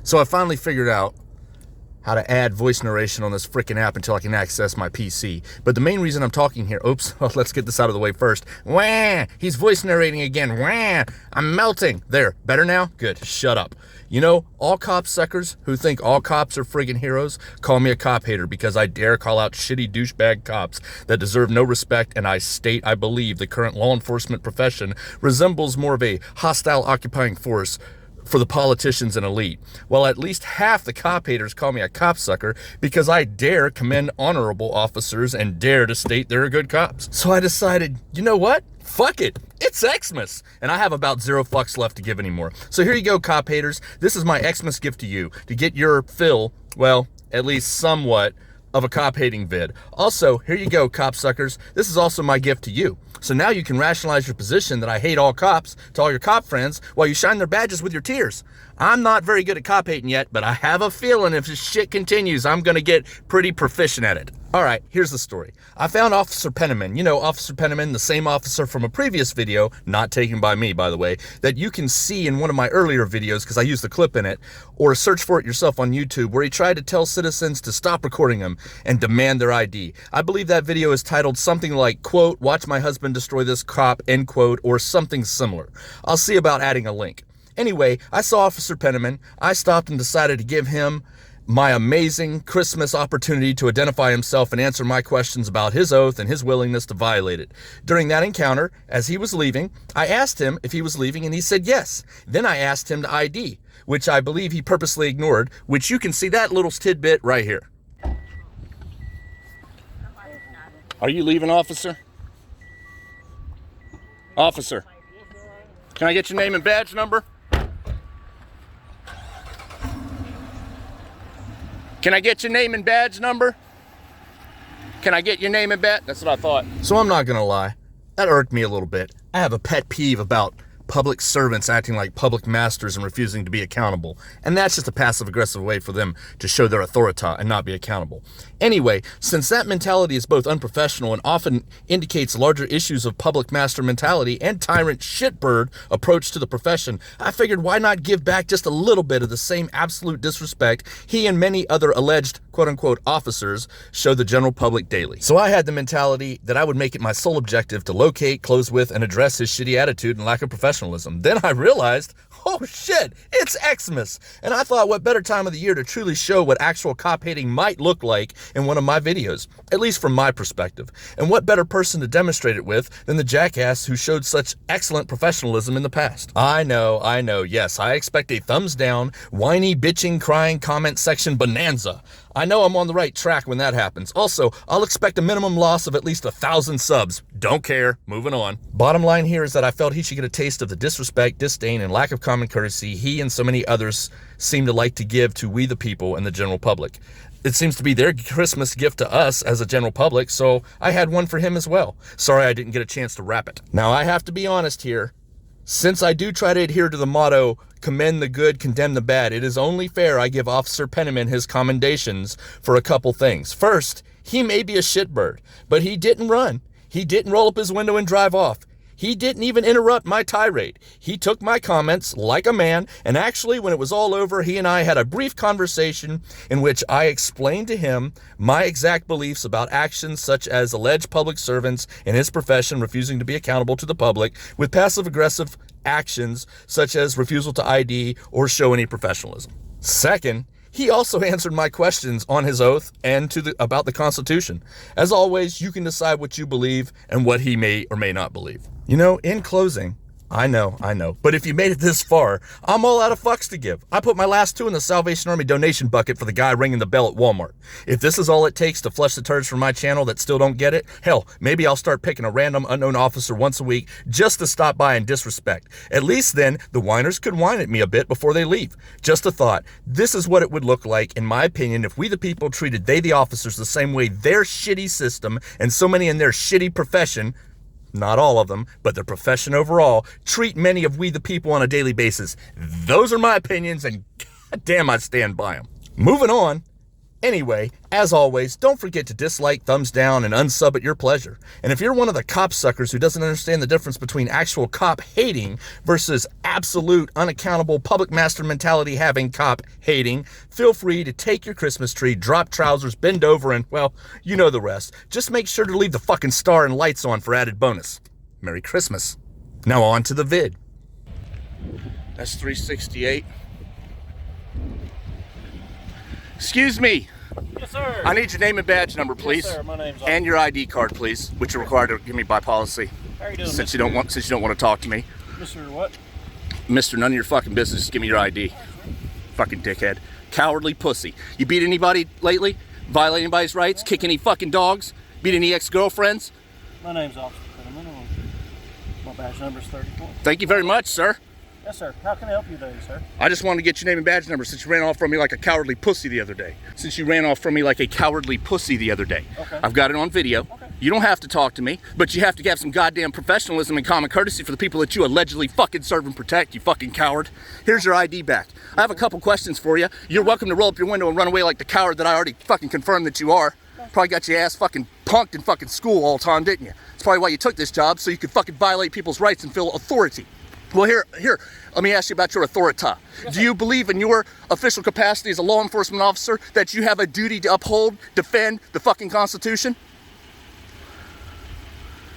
So I finally figured out how to add voice narration on this freaking app until I can access my PC. But the main reason I'm talking here, let's get this out of the way first. Wah! He's voice narrating again. Wah! I'm melting. There, better now? Good, shut up. You know, all cop suckers who think all cops are friggin' heroes call me a cop hater because I dare call out shitty douchebag cops that deserve no respect, and I state I believe the current law enforcement profession resembles more of a hostile occupying force for the politicians and elite, while at least half the cop haters call me a cop sucker because I dare commend honorable officers and dare to state they're good cops. So I decided, you know what? Fuck it. It's Xmas, and I have about 0 fucks left to give anymore. So here you go, cop haters. This is my Xmas gift to you, to get your fill, well, at least somewhat, of a cop hating vid. Also, here you go, cop suckers. This is also my gift to you. So now you can rationalize your position that I hate all cops to all your cop friends while you shine their badges with your tears. I'm not very good at cop hating yet, but I have a feeling if this shit continues, I'm gonna get pretty proficient at it. All right, here's the story. I found Officer Penneman, you know Officer Penneman, the same officer from a previous video, not taken by me, by the way, that you can see in one of my earlier videos because I used the clip in it, or search for it yourself on YouTube, where he tried to tell citizens to stop recording him and demand their ID. I believe that video is titled something like, quote, "Watch my husband destroy this cop," end quote, or something similar. I'll see about adding a link. Anyway, I saw Officer Penneman. I stopped and decided to give him my amazing Christmas opportunity to identify himself and answer my questions about his oath and his willingness to violate it. During that encounter, as he was leaving, I asked him if he was leaving and he said yes. Then I asked him to ID, which I believe he purposely ignored, which you can see that little tidbit right here. Are you leaving, officer? Officer, can I get your name and badge number? Can I get your name and badge number? Can I get your name and badge? That's what I thought. So I'm not gonna lie, that irked me a little bit. I have a pet peeve about public servants acting like public masters and refusing to be accountable. And that's just a passive-aggressive way for them to show their authority and not be accountable. Anyway, since that mentality is both unprofessional and often indicates larger issues of public master mentality and tyrant shitbird approach to the profession, I figured why not give back just a little bit of the same absolute disrespect he and many other alleged quote-unquote officers show the general public daily. So I had the mentality that I would make it my sole objective to locate, close with, and address his shitty attitude and lack of professionalism. Then I realized, oh shit, it's Xmas. And I thought what better time of the year to truly show what actual cop hating might look like in one of my videos, at least from my perspective. And what better person to demonstrate it with than the jackass who showed such excellent professionalism in the past. I know, yes, I expect a thumbs down, whiny, bitching, crying comment section bonanza. I know I'm on the right track when that happens. Also, I'll expect a minimum loss of at least 1,000 subs. Don't care. Moving on. Bottom line here is that I felt he should get a taste of the disrespect, disdain, and lack of common courtesy he and so many others seem to like to give to we the people and the general public. It seems to be their Christmas gift to us as a general public, so I had one for him as well. Sorry I didn't get a chance to wrap it. Now, I have to be honest here. Since I do try to adhere to the motto, commend the good, condemn the bad, it is only fair I give Officer Penneman his commendations for a couple things. First, he may be a shitbird, but he didn't run. He didn't roll up his window and drive off. He didn't even interrupt my tirade. He took my comments like a man, and actually, when it was all over, he and I had a brief conversation in which I explained to him my exact beliefs about actions such as alleged public servants in his profession refusing to be accountable to the public with passive-aggressive actions such as refusal to ID or show any professionalism. Second, he also answered my questions on his oath and about the Constitution. As always, you can decide what you believe and what he may or may not believe. You know, in closing, I know, but if you made it this far, I'm all out of fucks to give. I put my last 2 in the Salvation Army donation bucket for the guy ringing the bell at Walmart. If this is all it takes to flush the turds from my channel that still don't get it, hell, maybe I'll start picking a random unknown officer once a week just to stop by and disrespect. At least then, the whiners could whine at me a bit before they leave. Just a thought. This is what it would look like, in my opinion, if we the people treated they the officers the same way their shitty system and so many in their shitty profession, not all of them, but the profession overall, treat many of we the people on a daily basis. Those are my opinions, and goddamn, I stand by them. Moving on, Anyway, as always, don't forget to dislike, thumbs down, and unsub at your pleasure. And if you're one of the cop suckers who doesn't understand the difference between actual cop hating versus absolute, unaccountable, public master mentality having cop hating, feel free to take your Christmas tree, drop trousers, bend over, and, well, you know the rest. Just make sure to leave the fucking star and lights on for added bonus. Merry Christmas. Now on to the vid. That's 368. Excuse me. Yes, sir. I need your name and badge number, please. Yes, sir. My name's and your ID card, please, which you're required to give me by policy. How are you doing, since you don't want to talk to me. Mr. What? Mr. None of your fucking business. Just give me your ID. Fucking dickhead. Cowardly pussy. You beat anybody lately? Violate anybody's rights? Kick any fucking dogs? Beat any ex-girlfriends? My name's Officer Penneman. My badge number's 34. Thank you very much, sir. Yes, sir. How can I help you today, sir? I just wanted to get your name and badge number since you ran off from me like a cowardly pussy the other day. Okay. I've got it on video. Okay. You don't have to talk to me, but you have to have some goddamn professionalism and common courtesy for the people that you allegedly fucking serve and protect, you fucking coward. Here's your ID back. I have a couple questions for you. You're welcome to roll up your window and run away like the coward that I already fucking confirmed that you are. Probably got your ass fucking punked in fucking school all the time, didn't you? It's probably why you took this job, so you could fucking violate people's rights and feel authority. Well, here, let me ask you about your authority. Do you believe in your official capacity as a law enforcement officer that you have a duty to uphold, defend the fucking Constitution?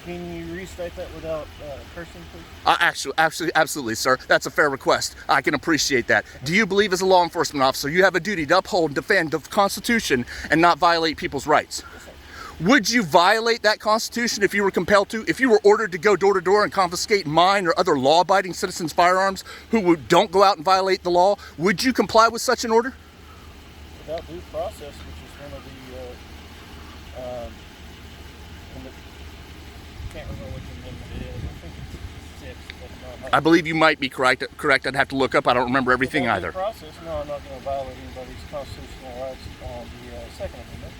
Can you restate that without cursing, please? Actually, absolutely, sir. That's a fair request. I can appreciate that. Do you believe as a law enforcement officer you have a duty to uphold and defend the Constitution and not violate people's rights? Yes, sir. Would you violate that Constitution if you were compelled to? If you were ordered to go door to door and confiscate mine or other law-abiding citizens' firearms who don't go out and violate the law, would you comply with such an order? Without due process, which is one of the, can't remember which amendment it is. I think it's 6, but not. I believe you might be correct. I'd have to look up. I don't remember everything Without either. due process, no, I'm not going to violate anybody's constitutional rights on the Second Amendment.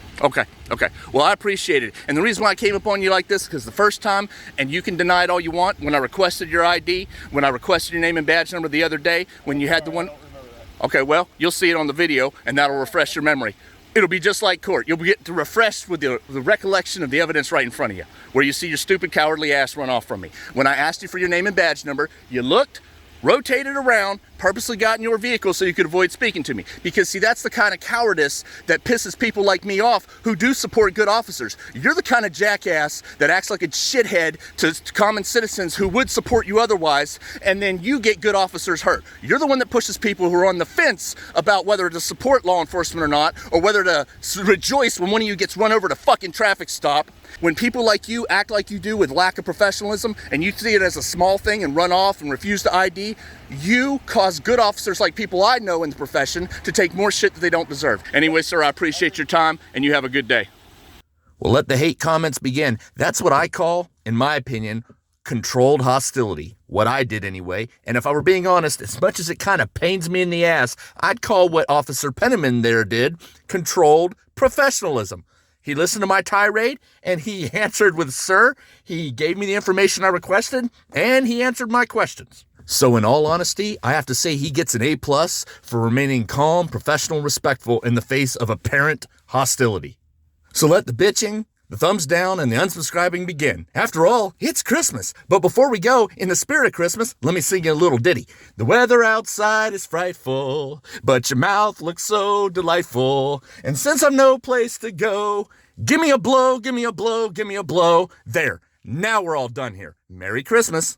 Okay. Well, I appreciate it. And the reason why I came up on you like this, because the first time, and you can deny it all you want, when I requested your ID, when I requested your name and badge number the other day, when you had the one... I don't remember that. Okay, well, you'll see it on the video, and that'll refresh your memory. It'll be just like court. You'll get to refresh with the recollection of the evidence right in front of you, where you see your stupid, cowardly ass run off from me. When I asked you for your name and badge number, you looked, rotated around, purposely got in your vehicle so you could avoid speaking to me. Because, see, that's the kind of cowardice that pisses people like me off who do support good officers. You're the kind of jackass that acts like a shithead to common citizens who would support you otherwise, and then you get good officers hurt. You're the one that pushes people who are on the fence about whether to support law enforcement or not, or whether to rejoice when one of you gets run over at a fucking traffic stop. When people like you act like you do with lack of professionalism, and you see it as a small thing and run off and refuse to ID, you cause good officers like people I know in the profession to take more shit that they don't deserve. Anyway, sir, I appreciate your time, and you have a good day. Well, let the hate comments begin. That's what I call, in my opinion, controlled hostility. What I did anyway. And if I were being honest, as much as it kind of pains me in the ass, I'd call what Officer Penneman there did controlled professionalism. He listened to my tirade, and he answered with sir. He gave me the information I requested, and he answered my questions. So in all honesty, I have to say he gets an A+ for remaining calm, professional, respectful in the face of apparent hostility. So let the bitching, the thumbs down, and the unsubscribing begin. After all, it's Christmas. But before we go, in the spirit of Christmas, let me sing you a little ditty. The weather outside is frightful, but your mouth looks so delightful. And since I've no place to go, give me a blow, give me a blow, give me a blow. There, now we're all done here. Merry Christmas.